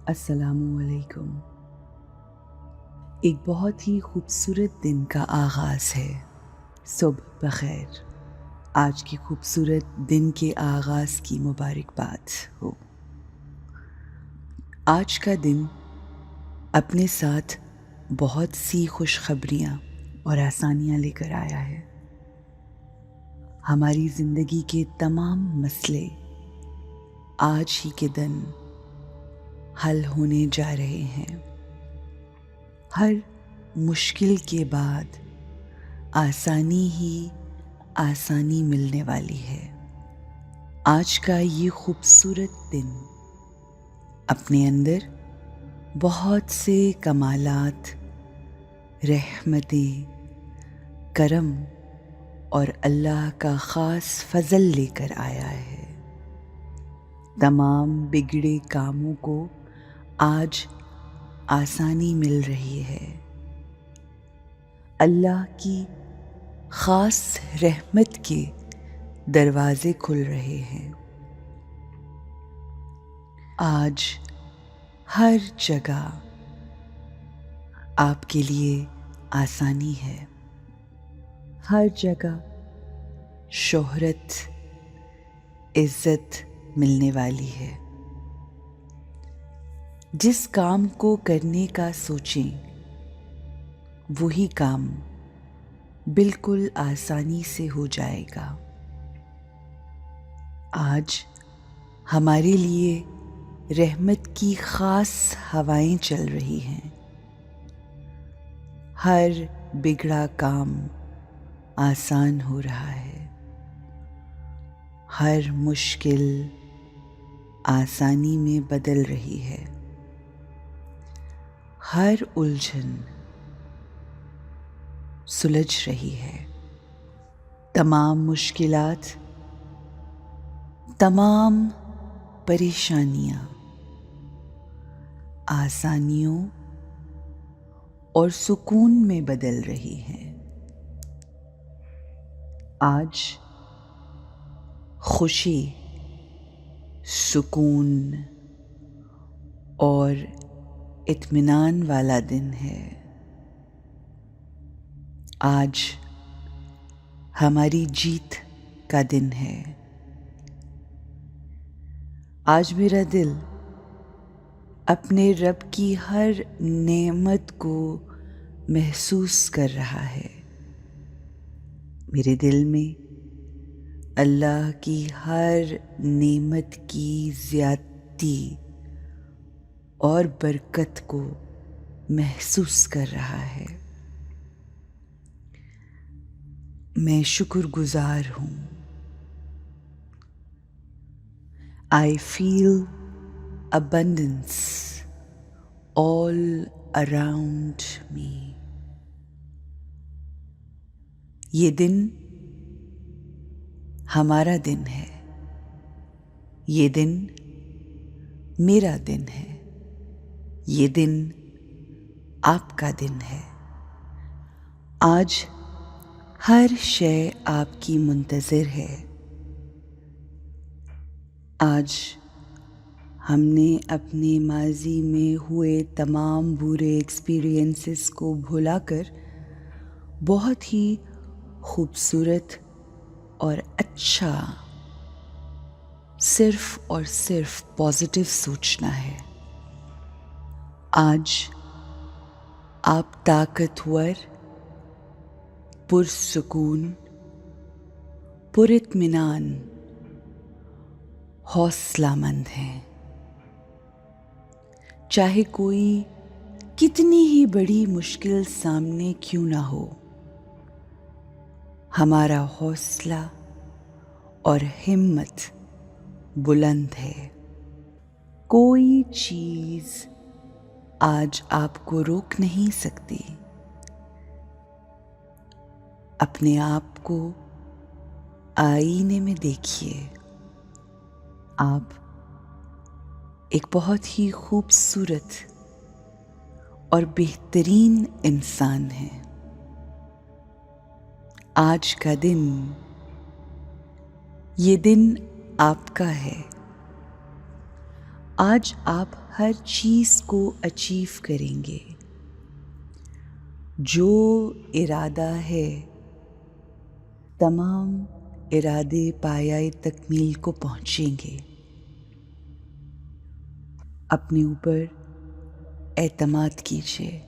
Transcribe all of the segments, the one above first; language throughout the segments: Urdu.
السلام علیکم۔ ایک بہت ہی خوبصورت دن کا آغاز ہے۔ صبح بخیر۔ آج کی خوبصورت دن کے آغاز کی مبارکباد ہو۔ آج کا دن اپنے ساتھ بہت سی خوشخبریاں اور آسانیاں لے کر آیا ہے۔ ہماری زندگی کے تمام مسئلے آج ہی کے دن حل ہونے جا رہے ہیں۔ ہر مشکل کے بعد آسانی ہی آسانی ملنے والی ہے۔ آج کا یہ خوبصورت دن اپنے اندر بہت سے کمالات، رحمتیں، کرم اور اللہ کا خاص فضل لے کر آیا ہے۔ تمام بگڑے کاموں کو آج آسانی مل رہی ہے۔ اللہ کی خاص رحمت کے دروازے کھل رہے ہیں۔ آج ہر جگہ آپ کے لیے آسانی ہے۔ ہر جگہ شہرت، عزت ملنے والی ہے۔ جس کام کو کرنے کا سوچیں وہی کام بالکل آسانی سے ہو جائے گا۔ آج ہمارے لیے رحمت کی خاص ہوائیں چل رہی ہیں۔ ہر بگڑا کام آسان ہو رہا ہے۔ ہر مشکل آسانی میں بدل رہی ہے۔ ہر الجھن سلجھ رہی ہے۔ تمام مشکلات، تمام پریشانیاں آسانیوں اور سکون میں بدل رہی ہیں۔ آج خوشی، سکون اور اطمینان والا دن ہے۔ آج ہماری جیت کا دن ہے۔ آج میرا دل اپنے رب کی ہر نعمت کو محسوس کر رہا ہے۔ میرے دل میں اللہ کی ہر نعمت کی زیادتی اور برکت کو محسوس کر رہا ہے۔ میں شکر گزار ہوں۔ I feel abundance all around me۔ یہ دن ہمارا دن ہے۔ یہ دن میرا دن ہے۔ یہ دن آپ کا دن ہے۔ آج ہر شے آپ کی منتظر ہے۔ آج ہم نے اپنے ماضی میں ہوئے تمام برے ایکسپیرینسز کو بھلا کر بہت ہی خوبصورت اور اچھا صرف اور صرف پازیٹیو سوچنا ہے۔ آج آپ طاقتور، پرسکون، پر اطمینان، حوصلہ مند ہیں۔ چاہے کوئی کتنی ہی بڑی مشکل سامنے کیوں نہ ہو، ہمارا حوصلہ اور ہمت بلند ہے۔ کوئی چیز آج آپ کو روک نہیں سکتی۔ اپنے آپ کو آئینے میں دیکھیے۔ آپ ایک بہت ہی خوبصورت اور بہترین انسان ہیں۔ آج کا دن، یہ دن آپ کا ہے۔ آج آپ ہر چیز کو اچیو کریں گے. جو ارادہ ہے تمام ارادے پایۂ تکمیل کو پہنچیں گے. اپنے اوپر اعتماد کیجیے،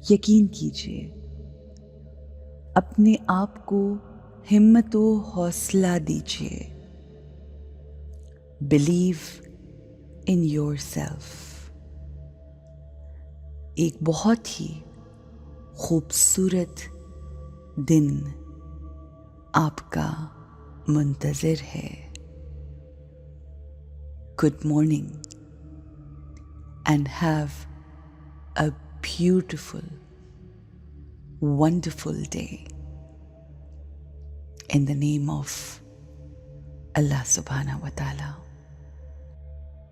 یقین کیجیے، اپنے آپ کو ہمت و حوصلہ دیجیے. Believe in your self. ایک بہت ہی خوبصورت دن آپ کا منتظر ہے. Good morning and have a beautiful wonderful day in the name of Allah subhanahu wa ta'ala.